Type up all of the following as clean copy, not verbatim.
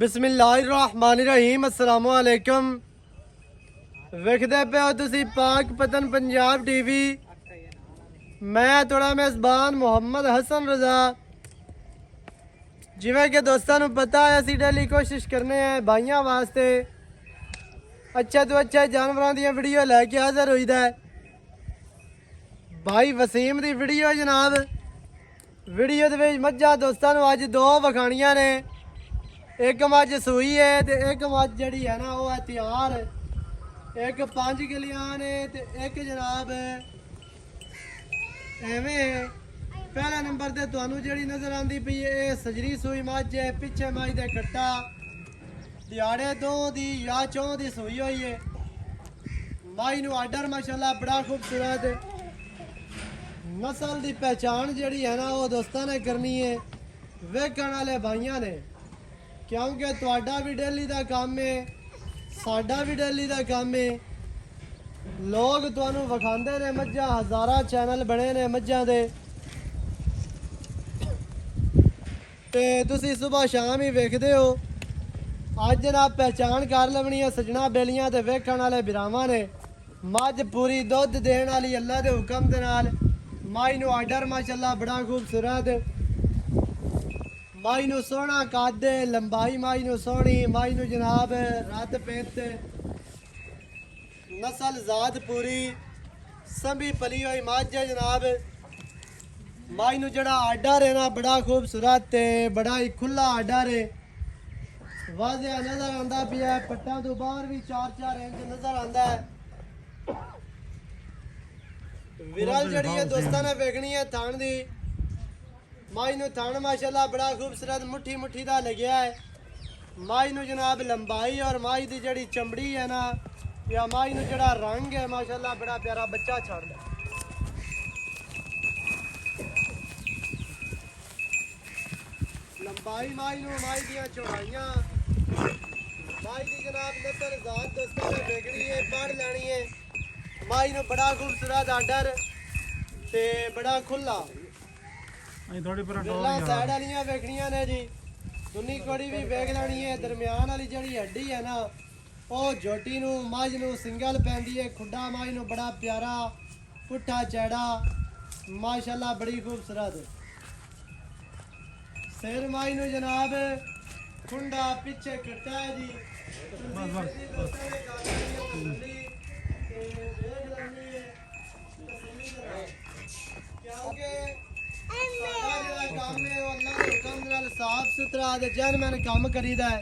बिस्मिल्लाहिर्रहमानिर्रहीम अस्सलाम वालेकुम। वेखदे पे हो तुसी पाक पतन पंजाब टीवी। मैं थोड़ा मेज़बान मोहम्मद हसन रजा। जिवें कि दोस्तों नूं पता है असीं डेली कोशिश करने हैं भाइयों वास्ते अच्छे तो अच्छे जानवरों दी वीडियो लैके हाज़र होईदा है। भाई वसीम दी वीडियो जनाब, वीडियो दे विच मज्झां दोस्तां नूं अज दो वखाणियां ने। एक मझ सूई है ते एक मझ जड़ी है ना वो है तैयार। एक 5 किलियां ने ते एक जनाब एवें है। पहला नंबर ते तुहानू जड़ी नजर आंदी पई है सजरी सूई मझ है। पिछे मझ दे कट्टा दिहाड़े 2 दी या 4 दी सूई हुई है। माई नू आर्डर माशाल्लाह बड़ा खूबसूरत नस्ल दी पहचान जड़ी है ना वो दोस्तां ने करनी है वेखण वाले भाइयों ने, क्योंकि तुहाडा भी डेली का काम है, साडा भी डेली का काम है। लोग तुहानू विखांदे ने मज्झां, हज़ारां चैनल बने ने मज्झां दे ते तुसी सुबह शाम ही वेखदे हो। अज जनाब पहचान कर लवनी है सजना बेलियां ते वेखण वाले बिरावां ने। मझ पूरी दुध देण वाली अल्लाह दे हुक्म दे नाल। माई नू आर्डर माशाल्लाह बड़ा खूबसूरत। माई नू सोहना कद, लंबाई माई नू सोहनी। माई नू जनाब रत पेत नस्ल जात पूरी संभी पली हुई मझ है जनाब। माई नू जड़ा आर्डर है ना बड़ा खूबसूरत ते बड़ा ही खुला आर्डर है। वाजिया नजर आंदा पिया, पट्टा तो बाहर भी 4-4 इंच नजर आंदा है। विरल जड़ी है दोस्तां ने वेखनी है थान दी। माई नू थान माशाल्लाह बड़ा खूबसूरत मुट्ठी मुट्ठी दा लग्या है। माई नू जनाब लंबाई और माई दी जड़ी चमड़ी है ना या माई नू जड़ा रंग है माशाल्लाह बड़ा प्यारा बच्चा छाड़दा। लंबाई माई नू, माई दियां चौड़ाइयां, माई दी जनाब नस्ल जात दोस्तों ने वेखनी है, पढ़ लैनी है। माई नू बड़ा खूबसूरत आर्डर ते बड़ा खुला गल्लां साइड वालियां वेखनियां ने जी। दुनी कोड़ी भी वेख लैनी है। दरम्यान वाली जड़ी हड्डी है ना वो झोटी नू मझ नू सिंगल पैंदी है। खुड्डा मझ नू बड़ा प्यारा पुट्ठा चैड़ा माशाल्लाह बड़ी खूबसूरत। सिर मझ नू जनाब खुंडा पिछे कट्टा है जी। साफ सुथरा जैनमैन काम करीदा है।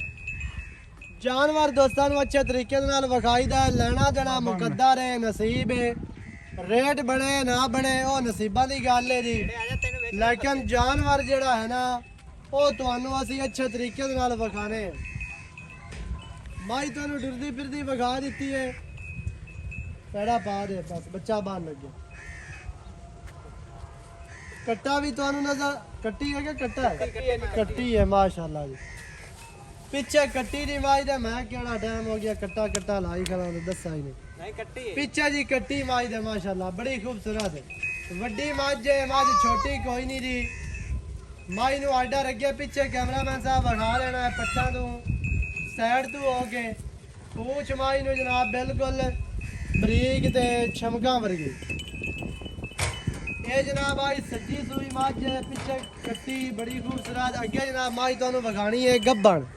जानवर दोस्तों अच्छे तरीके विखाईदा है। लेना देना मुकद्दर है, नसीब है। रेट बने ना बने वो नसीबा की गल है जी। लेकिन जानवर जड़ा है ना वो तुहानू असी अच्छे तरीके विखाने। माई तुहानू डरदी फिरदी विखा दी है। पैड़ा पा दे बस बच्चा बाहर लगे। कट्टा भी तुहानू नजर कट्टी है क्या कट्टा है? कट्टी है माशाल्लाह जी। पिछे कट्टी दी माई दे मैं केड़ा टाइम हो गया कट्टा कट्टा लाई खड़ा तो दसा ही नहीं कट्टी है। पिछे जी कट्टी माई दे माशाल्लाह बड़ी खूबसूरत है। वड्डी मझ है, मझ छोटी कोई नहीं जी। माई नू आर्डर अगे पिछे कैमरामैन साहब विखा लेना है पट्टा तू साइड तू हो के। पूछ माई नू जनाब बिल्कुल बरीक ते छमका वर्गी। ये जनाब आई सज्जी सूई मझ है, पिछे कट्टी बड़ी खूबसूरत। अगे जनाब माई तुहानू विखानी है गब्बन।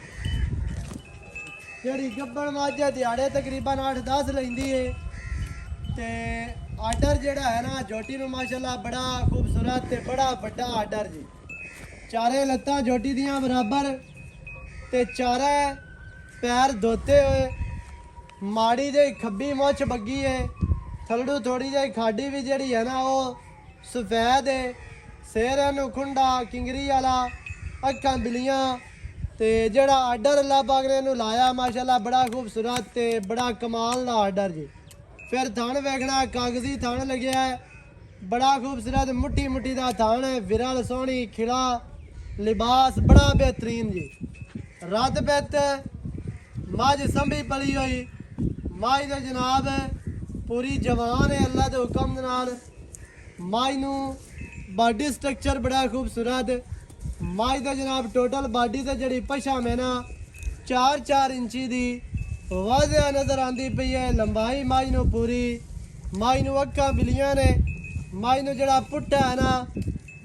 जेड़ी गब्बन मझ है दिहाड़े तकरीबन 8-10 लैंदी है ते आर्डर जेड़ा है ना झोटी नू माशाल्लाह बड़ा खूबसूरत ते बड़ा बड़ा आर्डर जी। चारे लत्तां झोटी दियां बराबर ते चारे पैर धोते हुए। माड़ी जी खब्बी मुछ बग्गी है। थलड़ू थोड़ी जी खाडी भी जड़ी है ना वो सफेद है। सिर नू खुंडा किंगरी वाला, अक्खां बिलियां ते जड़ा आर्डर अल्लाह पाक ने नू लाया माशाल्लाह बड़ा खूबसूरत ते बड़ा कमाल दा आर्डर जी। फिर थान वेखना कागजी थान लग्या है बड़ा खूबसूरत मुट्ठी मुट्ठी दा थान है। विरल सोहनी खिला लिबास बड़ा बेहतरीन जी। रत बेत मझ संभी पली हुई मझ दे जनाब पूरी जवान है अल्लाह के हुक्म दे नाल। मझ नू बॉडी स्ट्रक्चर बड़ा खूबसूरत। मझ दे जनाब टोटल बॉडी से जड़ी पछम है ना 4-4 ਇੰਚੀ ਦੀ ਵਾਜ਼ਿਆ ਨਜ਼ਰ ਆਂਦੀ ਪਈ ਹੈ। ਲੰਬਾਈ ਮਾਈ ਨੂੰ ਪੂਰੀ, ਮਾਈ ਨੂੰ ਅੱਖਾਂ ਬਿਲੀਆਂ ਨੇ, ਮਾਈ ਨੂੰ ਜਿਹੜਾ ਪੁੱਠਾ ਹੈ ਨਾ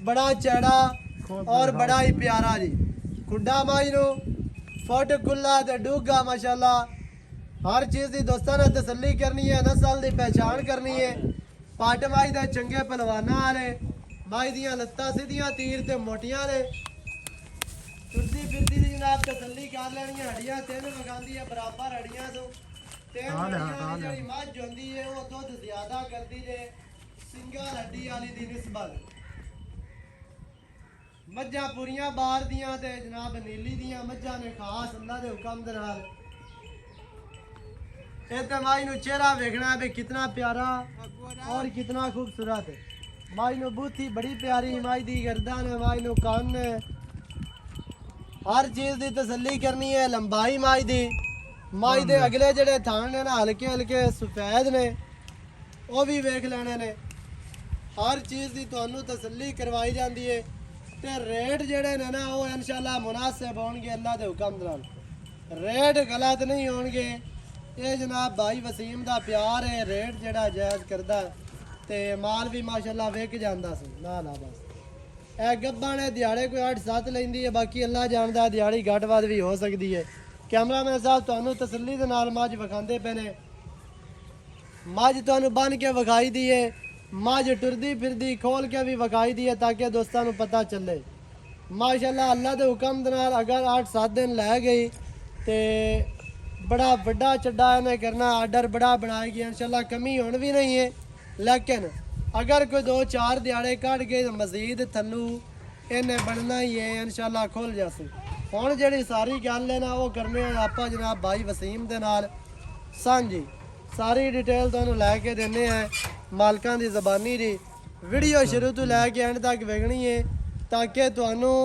ਬੜਾ ਚੜਾ ਔਰ ਬੜਾ ਹੀ ਪਿਆਰਾ ਜੀ। ਖੁੱਡਾ ਮਾਈ ਨੂੰ ਫੁੱਟ ਖੁੱਲਾ ਤੇ ਡੂਗਾ ਮਾਸ਼ਾਅੱਲਾ। ਹਰ ਚੀਜ਼ ਦੀ ਦੋਸਤਾਂ ਨੇ ਤਸੱਲੀ ਕਰਨੀ ਹੈ, ਨਸਲ ਦੀ ਪਹਿਚਾਣ ਕਰਨੀ ਹੈ। ਪੱਟ ਮਾਈ ਦੇ ਚੰਗੇ ਪਹਿਲਵਾਨਾਂ ਵਾਲੇ, ਮਾਈ ਦੀਆਂ ਲੱਤਾਂ ਸਿੱਧੀਆਂ ਤੀਰ ਤੇ ਮੋਟੀਆਂ ਨੇ। ਤੁਰਦੀ ਫਿਰਦੀ ਦੀ ਜਨਾਬ ਤਸੱਲੀ ਕਰ ਲੈਣੀ ਹੈ। ਹੱਡੀਆਂ 3 ਵਗਾਉਂਦੀ ਹੈ ਬਰਾਬਰ ਹੱਡੀਆਂ ਤੋਂ। 3 ਹੱਡੀਆਂ ਦੀ ਜਿਹੜੀ ਮੱਝ ਹੁੰਦੀ ਹੈ ਉਹ ਦੁੱਧ ਜ਼ਿਆਦਾ ਕਰਦੀ ਜੇ ਸਿੰਗਲ ਹੱਡੀ ਵਾਲੀ ਦੀ ਨਿਸਬਤ। ਮੱਝਾਂ ਪੂਰੀਆਂ ਬਾਹਰ ਦੀਆਂ ਤੇ ਜਨਾਬ ਨੀਲੀ ਦੀਆਂ ਮੱਝਾਂ ਨੇ ਖਾਸ ਅੱਲਾ ਦੇ ਹੁਕਮ ਦੇ ਨਾਲ। ਇਹ ਤੇ ਮਾਈ ਨੂੰ ਚਿਹਰਾ ਵੇਖਣਾ है कितना प्यारा और कितना खूबसूरत है। माई ਨੂੰ ਬੂਥੀ ਬੜੀ ਪਿਆਰੀ, ਮਾਈ ਦੀ ਗਰਦਨ ਹੈ, ਮਾਈ ਨੂੰ ਕੰਨ ਹੈ। ਹਰ ਚੀਜ਼ ਦੀ ਤਸੱਲੀ ਕਰਨੀ ਹੈ। ਲੰਬਾਈ ਮਾਈ ਦੀ, ਮਾਈ ਦੇ ਅਗਲੇ ਜਿਹੜੇ ਥਣ ਨੇ ਨਾ ਹਲਕੇ ਹਲਕੇ ਸਫੈਦ ਨੇ, ਉਹ ਵੀ ਵੇਖ ਲੈਣੇ ਨੇ। ਹਰ ਚੀਜ਼ ਦੀ ਤੁਹਾਨੂੰ ਤਸੱਲੀ ਕਰਵਾਈ ਜਾਂਦੀ ਹੈ ਤੇ ਰੇਟ ਜਿਹੜੇ ਨੇ ਨਾ ਉਹ ਇਨਸ਼ਾਅੱਲਾ ਮੁਨਾਸਿਬ ਹੋਣਗੇ ਅੱਲਾ ਦੇ ਹੁਕਮ ਨਾਲ। ਰੇਟ ਗਲਤ ਨਹੀਂ ਹੋਣਗੇ। ਇਹ ਜਨਾਬ ਭਾਈ ਵਸੀਮ ਦਾ ਪਿਆਰ ਹੈ, ਰੇਟ ਜਿਹੜਾ ਜਾਇਜ਼ ਕਰਦਾ ਤੇ ਮਾਲ ਵੀ ਮਾਸ਼ਾਅੱਲਾ ਵਿਕ ਜਾਂਦਾ ਸੀ ਨਾ ਬਸ। ਇਹ ਗੱਬਾਂ ਨੇ ਦਿਹਾੜੇ ਕੋਈ 8-7 ਲੈਂਦੀ ਹੈ, ਬਾਕੀ ਅੱਲਾ ਜਾਣਦਾ ਦਿਹਾੜੀ ਘੱਟ ਵੱਧ ਵੀ ਹੋ ਸਕਦੀ ਹੈ। ਕੈਮਰਾਮੈਨ ਸਾਹਿਬ ਤੁਹਾਨੂੰ ਤਸੱਲੀ ਦੇ ਨਾਲ ਮੱਝ ਵਿਖਾਉਂਦੇ ਪਏ ਨੇ। ਮੱਝ ਤੁਹਾਨੂੰ ਬੰਨ ਕੇ ਵਿਖਾਈ ਦੀ ਹੈ, ਮੱਝ ਟੁਰਦੀ ਫਿਰਦੀ ਖੋਲ ਕੇ ਵੀ ਵਿਖਾਈ ਦੀ ਹੈ ਤਾਂ ਕਿ ਦੋਸਤਾਂ ਨੂੰ ਪਤਾ ਚੱਲੇ। ਮਾਸ਼ਾਅੱਲਾ ਅੱਲਾ ਦੇ ਹੁਕਮ ਦੇ ਨਾਲ ਅਗਰ 8-7 ਦਿਨ ਲੈ ਗਈ ਤੇ बड़ा बड़ा चड्डा इन्हें करना, आर्डर बड़ा बनाएगी इंशाल्लाह। कमी होनी भी नहीं है, लेकिन अगर कोई 2-4 दिहाड़े कट गए तो मजीद थल्लू इन्हें बनना ही है इंशाल्लाह खुल जासी। हुण जिहड़ी सारी गल है ना वो करने आपां जनाब भाई वसीम दे नाल सांझी सारी डिटेल तुहानूं लैके देने हैं मालकां दी ज़बानी दी। वीडियो शुरू तो लैके एंड तक वेखनी है ताकि तुहानूं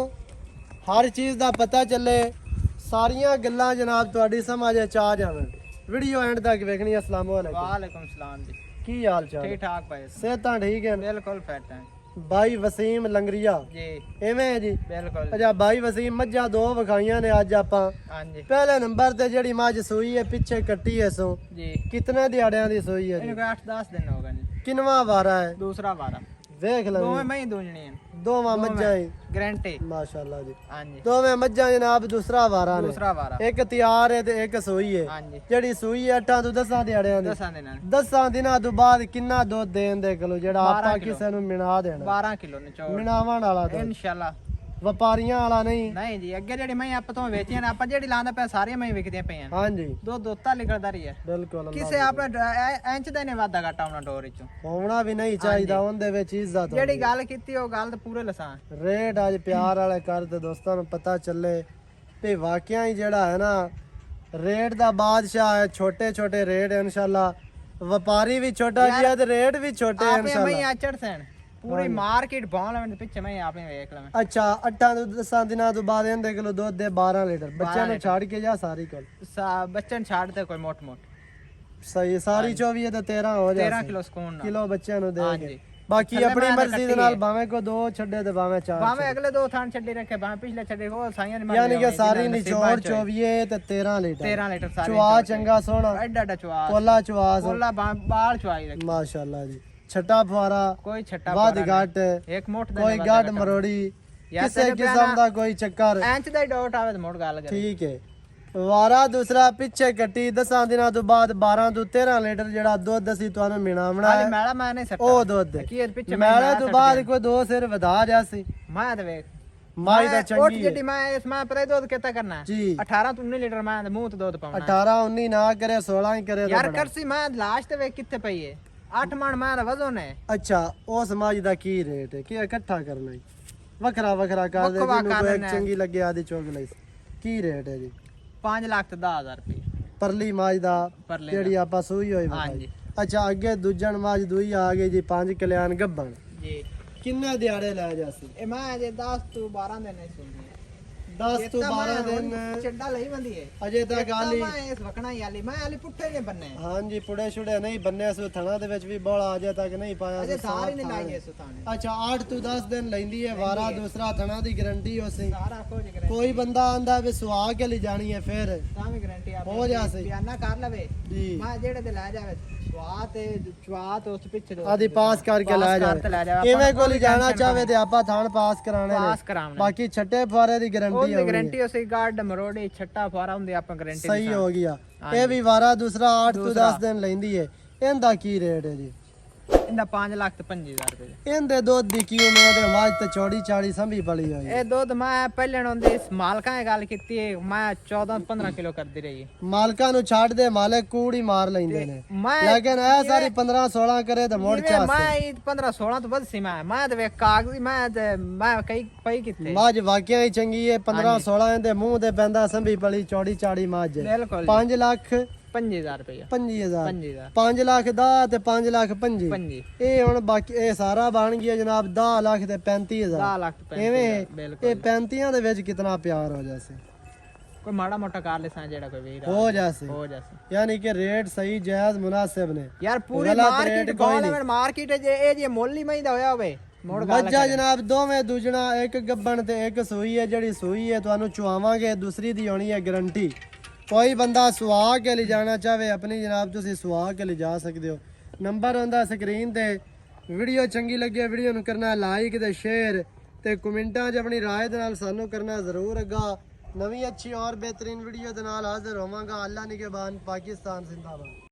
हर चीज़ दा पता चले, सारियां गल्लां जनाब तुहाडी समझ च आ जावन। वीडियो एंड तक वेखनी। अस्सलाम वालेकुम। वालेकुम सलाम जी। की हाल चाल? ठीक ठाक भाई, सेहतां ठीक है? बिल्कुल फिट है भाई वसीम लंगरिया जी। एवें है जी? बिल्कुल। अच्छा भाई वसीम मज्जां 2 विखाइयां ने अज आपां। हां जी। पहले नंबर ते जेहड़ी मज सूई है पिछे कट्टी है सो जी। कितने दिहाड़ियां दी सूई है जी? इनको 8-10 दिन हो गए जी। किनवा वारा है? दूसरा वारा। वेख लो दोवें मैं ही दूजनी है। दोवां मज्जां ही गारंटी माशाअल्लाह जी। हां जी। दोवें मज्जां जनाब दूसरा वारा ने। दूसरा वारा। एक तैयार है ते एक सूई है। हां जी। जेहड़ी सूई है 8 ਤੋਂ 10 ਦਿਹਾੜਿਆਂ ਦੀ। 10 ਦਿਨਾਂ 10 ਦਿਨਾਂ ਤੋਂ ਬਾਅਦ ਕਿੰਨਾ ਦੁੱਧ ਦੇਣ ਦੇ ਕਿਲੋ ਜਿਹੜਾ 12 ਆਪਾਂ ਕਿਲੋ। ਕਿਸੇ ਨੂੰ ਮਿਣਾ ਦੇਣਾ? 12 ਕਿਲੋ ਨਿਚੋੜ ਮਿਣਾਵਣ ਵਾਲਾ ਦੁੱਧ, इंशाल्लाह। ਵਪਾਰੀਆਂ ਵਾਲਾ ਨਹੀਂ। नहीं जी, ਅੱਗੇ ਜਿਹੜੀ ਮੈਂ ਆਪਾਂ ਤੋਂ ਵੇਚੀਆਂ ਨੇ, ਆਪਾਂ ਜਿਹੜੀ ਲਾਂਦਾ ਪਿਆ ਸਾਰੀਆਂ ਮੈਂ ਵਿਕਦੀਆਂ ਪਈਆਂ। ਹਾਂਜੀ ਦੋ ਦੋਤਾ ਨਿਕਲਦਾ ਰਹੀ ਹੈ। ਬਿਲਕੁਲ। ਕਿਸੇ ਆਪਣੇ ਇੰਚ ਦਾ ਨਹੀਂ ਵਾਧਾ ਘਾਟਾ ਉਹਨਾਂ ਡੋਰ ਵਿੱਚੋਂ ਹੋਣਾ ਵੀ ਨਹੀਂ ਚਾਹੀਦਾ, ਉਹਦੇ ਵਿੱਚ ਇੱਜ਼ਤ ਹੋਣੀ। ਜਿਹੜੀ ਗੱਲ ਕੀਤੀ ਉਹ ਗੱਲ ਤੇ ਪੂਰੇ ਲਸਾਂ। ਰੇਟ ਅੱਜ ਪਿਆਰ ਵਾਲੇ ਕਰ ਤੇ ਦੋਸਤਾਂ ਨੂੰ ਪਤਾ ਚੱਲੇ ਤੇ ਵਾਕਿਆ ਹੀ ਜਿਹੜਾ ਹੈ ਨਾ ਰੇਟ ਦਾ ਬਾਦਸ਼ਾਹ ਹੈ। ਛੋਟੇ ਛੋਟੇ ਰੇਟ ਇਨਸ਼ਾਅੱਲਾ, ਵਪਾਰੀ ਵੀ ਛੋਟਾ ਜਿਹਾ ਤੇ ਰੇਟ ਵੀ ਛੋਟੇ ਆਪੇ ਇਨਸ਼ਾਅੱਲਾ। ਮੈਂ ਆਚੜ ਸੈਣ ਪੂਰੀ ਮਾਰਕੀਟ ਬਾਹ ਲੈਣ ਦੇ ਪਿੱਛੇ ਮੈਂ ਆਪੇ ਵੇਖ ਲਵਾਂ। ਅੱਛਾ 8 ਤੋਂ 10 ਦਿਨਾਂ ਤੋਂ ਬਾਅਦ ਇਹਦੇ ਕਿਲੋ ਦੁੱਧ ਦੇ 12 ਲੀਟਰ ਬੱਚਿਆਂ ਨੂੰ ਛੱਡ ਕੇ ਜਾ ਸਾਰੀ ਕੋਲ ਬੱਚਨ ਛੱਡ ਦੇ ਕੋਈ ਮੋਟ ਮੋਟ ਸਹੀ ਸਾਰੀ 24 ਤੇ 13 ਹੋ ਜਾ 13 ਕਿਲੋ ਸਕੂਨ ਨਾਲ ਕਿਲੋ ਬੱਚਿਆਂ ਨੂੰ ਦੇ ਕੇ। ਹਾਂਜੀ। ਬਾਕੀ ਥੱਲੇ ਆਪਣੀ ਮੈਂ ਮਰਜ਼ੀ ਦੇ ਨਾਲ ਭਾਵੇਂ ਕੋ 2 ਛੱਡੇ ਤੇ ਭਾਵੇਂ 4 ਭਾਵੇਂ ਅਗਲੇ 2 ਥਾਂ ਛੱਡੀ ਰੱਖੇ, ਭਾਵੇਂ ਪਿਛਲੇ ਛੱਡੇ, ਉਹ ਸਾਈਆਂ ਨੇ ਯਾਨੀ ਕਿ ਸਾਰੀ ਨਿਚੋੜ 24 ਤੇ 13 ਲੀਟਰ। 13 ਲੀਟਰ ਸਾਰੀ ਚਵਾ ਚੰਗਾ ਸੋਹਣਾ ਐਡਾ ਐਡਾ ਚਵਾ ਕੋਲਾ ਚਵਾ ਕੋਲਾ ਬਾਲ ਚਵਾਈ ਰੱਖੀ ਮਾਸ਼ਾਅੱਲਾ ਜੀ। ਛੱਟਾ ਫੁਆਰਾ ਕੋਈ ਛੱਟਾ ਵਾਦ ਘਾਟ ਇੱਕ ਮੁੱਠ ਦਾ ਕੋਈ ਗੱਡ ਮਰੋੜੀ ਕਿਸੇ ਕਿਸਮ ਦਾ ਕੋਈ ਚੱਕਰ ਇੰਚ ਦਾ ਹੀ ਡਾਊਟ ਆਵੇ ਤੇ ਮੋੜ ਗੱਲ ਕਰੇ। ਠੀਕ ਹੈ। ਵਾਰਾ ਦੂਸਰਾ ਪਿੱਛੇ ਕੱਟੀ 10 ਦਿਨਾਂ ਤੋਂ ਬਾਅਦ 12 ਤੋਂ 13 ਲੀਟਰ ਜਿਹੜਾ ਦੁੱਧ ਅਸੀਂ ਤੁਹਾਨੂੰ ਮਿਣਾਵਣਾ ਹਾਲੇ ਹੈ ਮੈਲਾ ਮੈਂ ਨਹੀਂ ਸੱਟਾ ਉਹ ਦੁੱਧ ਕੀ ਇਹ ਪਿੱਛੇ ਮੈਲੇ ਤੋਂ ਬਾਅਦ ਕੋਈ 2 ਸਿਰ ਵਧਾ ਜਾਸੀ ਮੈਂ ਤੇ ਵੇਖ ਮਾਈ ਦਾ ਚੰਗੀ ਜਿਹੜੀ ਮੈਂ ਇਸ ਮੈਂ ਪਰੇ ਦੁੱਧ ਕਿਤਾ ਕਰਨਾ ਜੀ। 18 ਤੋਂ 19 ਲੀਟਰ ਮੈਂ ਦੇ ਮੂੰਹ ਤੇ ਦੁੱਧ ਪਾਉਣਾ। 18 19 ਨਾ ਕਰੇ 16 ਹੀ ਕਰੇ ਤਾਂ ਯਾਰ ਬੜਾ। ਕਰਸੀ ਮੈਂ ਲਾਸ਼ ਤੇ ਵੇਖ ਕਿੱਥੇ ਪਈ ਏ 8 ਮਣ ਮੈਂ ਦਾ ਵਜ਼ਨ ਹੈ। ਅੱਛਾ ਉਸ ਮੱਝ ਦਾ ਕੀ ਰੇਟ ਹੈ? ਕੀ ਇਕੱਠਾ ਕਰਨਾ ਹੈ? ਵੱਖਰਾ ਵੱਖਰਾ ਕਰ ਦੇ ਵੱਖ-ਵੱਖ ਜਿਹਨੂੰ ਕਰ ਕੋਈ ਦੇਣਾ ਹੈ। ਚੰਗੀ ਲੱਗੇ ਆਦੀ ਚੁਗ ਲਈ। ਕੀ ਰੇਟ ਹੈ ਜੀ? 5 ਲੱਖ ਤੇ 10,000 ਰੁਪਏ ਪਰਲੀ ਮੱਝ ਦਾ ਪਰਲੇ ਜਿਹੜੀ ਆਪਾਂ ਸੂਈ ਹੋਈ ਹਾਂਜੀ। ਅੱਛਾ ਅੱਗੇ ਦੂਜਣ ਮੱਝ ਦੂਈ ਆ ਗਈ ਜੀ 5 ਕਲਿਆਣ ਗੱਬਣ। ਜੀ। ਕਿੰਨੇ ਦਿਹਾੜੇ ਲੈ ਜਾਸੀ? ਇਹ ਮੈਂ ਜੇ 10 ਤੋਂ 12 ਦਿਨ ਹੀ ਸੁਣਨੀ 10 ਤੋਂ 12 ਦਿਨ ਚੱਡਾ ਲਈ ਬੰਦੀ ਹੈ ਅਜੇ ਤੱਕ ਆਲੀ ਮੈਂ ਇਸ ਵਕਣਾ ਹੀ ਆਲੀ ਮੈਂ ਆਲੀ ਪੁੱਠੇ ਨੇ ਬੰਨੇ ਹਾਂਜੀ ਪੁੜੇ ਛੁੜੇ ਨਹੀਂ ਬੰਨੇ ਸੋ ਥਣਾ ਦੇ ਵਿੱਚ ਵੀ ਬੋਲਾ ਅਜੇ ਤੱਕ ਨਹੀਂ ਪਾਇਆ ਅਜੇ ਸਾਰ ਹੀ ਨਹੀਂ ਲਾਈ ਇਸ ਥਾਣੇ ਅੱਛਾ 8 ਤੋਂ 10 ਦਿਨ ਲੈਂਦੀ ਹੈ ਵਾਰਾ ਦੂਸਰਾ ਥਣਾ ਦੀ ਗਾਰੰਟੀ ਉਸੇ ਸਾਰਾ ਕੁਝ ਗਰੰਟੀ ਕੋਈ ਬੰਦਾ ਆਂਦਾ ਵੀ ਸੁਆ ਕੇ ਲਈ ਜਾਣੀ ਹੈ ਫਿਰ ਤਾਂ ਵੀ ਗਰੰਟੀ ਆ ਹੋ ਜਾ ਸਹੀ ਬਿਆਨਾ ਕਰ ਲਵੇ ਜੀ ਮੈਂ ਜਿਹੜੇ ਤੇ ਲੈ ਜਾਵੇ ਸਵਾਤ ਉਸ ਪਿੱਛੇ ਆਦੀ ਪਾਸ ਕਰਕੇ ਲੈ ਜਾਵੇ ਕਿਵੇਂ ਕੋਲ ਜਾਣਾ ਚਾਹਵੇ ਤੇ ਆਪਾਂ ਥਾਣ ਪਾਸ ਕਰਾਣੇ ਪਾਸ ਨੇ ਕਰਾਉਣਾ ਬਾਕੀ ਛੱਟੇ ਫਾਰੇ ਦੀ ਗਾਰੰਟੀ ਉਹਦੀ ਹੋਗੀ ਗਾਰੰਟੀ ਉਸੇ ਗਾਰਡ ਮਰੋੜੀ ਛੱਟਾ ਫਾਰਾ ਹੁੰਦੇ ਆਪਾਂ ਗਾਰੰਟੀ ਸਹੀ ਹੋ ਗਿਆ ਇਹ ਵੀ ਵਾਰਾ ਦੂਸਰਾ 8 ਤੋਂ 10 ਦਿਨ ਲੈਂਦੀ ਹੈ ਇਹਦਾ ਕੀ ਰੇਟ ਹੈ ਜੀ ਇਹਦਾ 5,25,000 ਰੁਪਏ ਇਹਦੇ ਦੁੱਧ ਦੀ ਕੀ ਉਮੀਦ ਹੈ ਮਾਝ ਤੇ ਚੌੜੀ ਚਾੜੀ ਸੰਭੀ ਪਲੀ ਹੋਈ ਇਹ ਦੁੱਧ ਮੈਂ ਪਹਿਲੇ ਹੁੰਦੀ ਮਾਲਕਾਂ ਨੇ ਗੱਲ ਕੀਤੀ ਹੈ ਮੈਂ 14-15 ਕਿਲੋ ਕਰਦੀ ਰਹੀ ਮਾਲਕਾਂ ਨੂੰ ਛੱਡ ਦੇ ਮਾਲਕ ਕੂੜੀ ਮਾਰ ਲੈਂਦੇ ਨੇ ਮੈਂ ਲੇਕਿਨ ਇਹ ਸਾਰੀ 15-16 ਕਰੇ ਤੇ ਮੁੜ ਚਾ ਮੈਂ 15-16 ਤੋਂ ਵੱਧ ਸੀ ਮੈਂ ਤੇ ਵੇ ਕਾਗਜ਼ੀ ਮੈਂ ਕਈ ਪਈ ਕਿੱਥੇ ਮਾਝ ਵਾਕਿਆ ਹੀ ਚੰਗੀ ਹੈ 15-16 ਇਹਦੇ ਮੂੰਹ ਤੇ ਪੈਂਦਾ ਸੰਭੀ ਪਲੀ ਚੌੜੀ ਚਾੜੀ ਮਾਝ ਬਿਲਕੁਲ 5 ਲੱਖ 5000 ਰੁਪਏ 5000 5 ਲੱਖ ਦਾ ਤੇ 5 ਲੱਖ 25 25 ਇਹ ਹੁਣ ਬਾਕੀ ਇਹ ਸਾਰਾ ਬਣ ਗਿਆ ਜਨਾਬ 10 ਲੱਖ ਤੇ 35000 10 ਲੱਖ ਐਵੇਂ ਬਿਲਕੁਲ ਇਹ 35 ਦੇ ਵਿੱਚ ਕਿਤਨਾ ਪਿਆਰ ਹੋ ਜਾਸੇ ਕੋਈ ਮਾੜਾ ਮੋਟਾ ਕਰ ਲੈਸਾਂ ਜਿਹੜਾ ਕੋਈ ਵੀਰ ਹੋ ਜਾਸੇ ਹੋ ਜਾਸੇ ਯਾਨੀ ਕਿ ਰੇਟ ਸਹੀ ਜਾਇਜ਼ ਮੁਨਾਸਿਬ ਨੇ ਯਾਰ ਪੂਰੀ ਮਾਰਕੀਟ ਮਾਰਕੀਟ ਜੇ ਇਹ ਜੇ ਮੁੱਲ ਹੀ ਮਹਿੰਦਾ ਹੋਇਆ ਹੋਵੇ ਮੱਝਾਂ ਜਨਾਬ ਦੋਵੇਂ ਦੂਜਣਾ ਇੱਕ ਗੱਬਣ ਤੇ ਇੱਕ ਸੂਈ ਹੈ ਜਿਹੜੀ ਸੂਈ ਹੈ ਤੁਹਾਨੂੰ ਚੁਆਵਾਂਗੇ ਦੂਸਰੀ ਦੀ ਹੋਣੀ ਹੈ ਗਾਰੰਟੀ ਕੋਈ ਬੰਦਾ ਸੁਆ ਕੇ ਲਿਜਾਣਾ ਚਾਹੇ ਆਪਣੀ ਜਨਾਬ ਤੁਸੀਂ ਸੁਆ ਕੇ ਲਿਜਾ ਸਕਦੇ ਹੋ ਨੰਬਰ ਹੁੰਦਾ ਸਕਰੀਨ ਤੇ ਵੀਡੀਓ ਚੰਗੀ ਲੱਗੇ ਵੀਡੀਓ ਨੂੰ ਕਰਨਾ ਲਾਈਕ ਤੇ ਸ਼ੇਅਰ ਤੇ ਕਮੈਂਟਾਂ 'ਚ ਆਪਣੀ ਰਾਏ ਦੇ ਨਾਲ ਸਾਨੂੰ ਕਰਨਾ ਜ਼ਰੂਰ ਅੱਗਾ ਨਵੀਂ ਅੱਛੀ ਔਰ ਬਿਹਤਰੀਨ ਵੀਡੀਓ ਦੇ ਨਾਲ ਹਾਜ਼ਰ ਹੋਵਾਂਗਾ ਅੱਲਾ ਨਿਗਹਿਬਾਨ ਪਾਕਿਸਤਾਨ ਜ਼ਿੰਦਾਬਾਦ।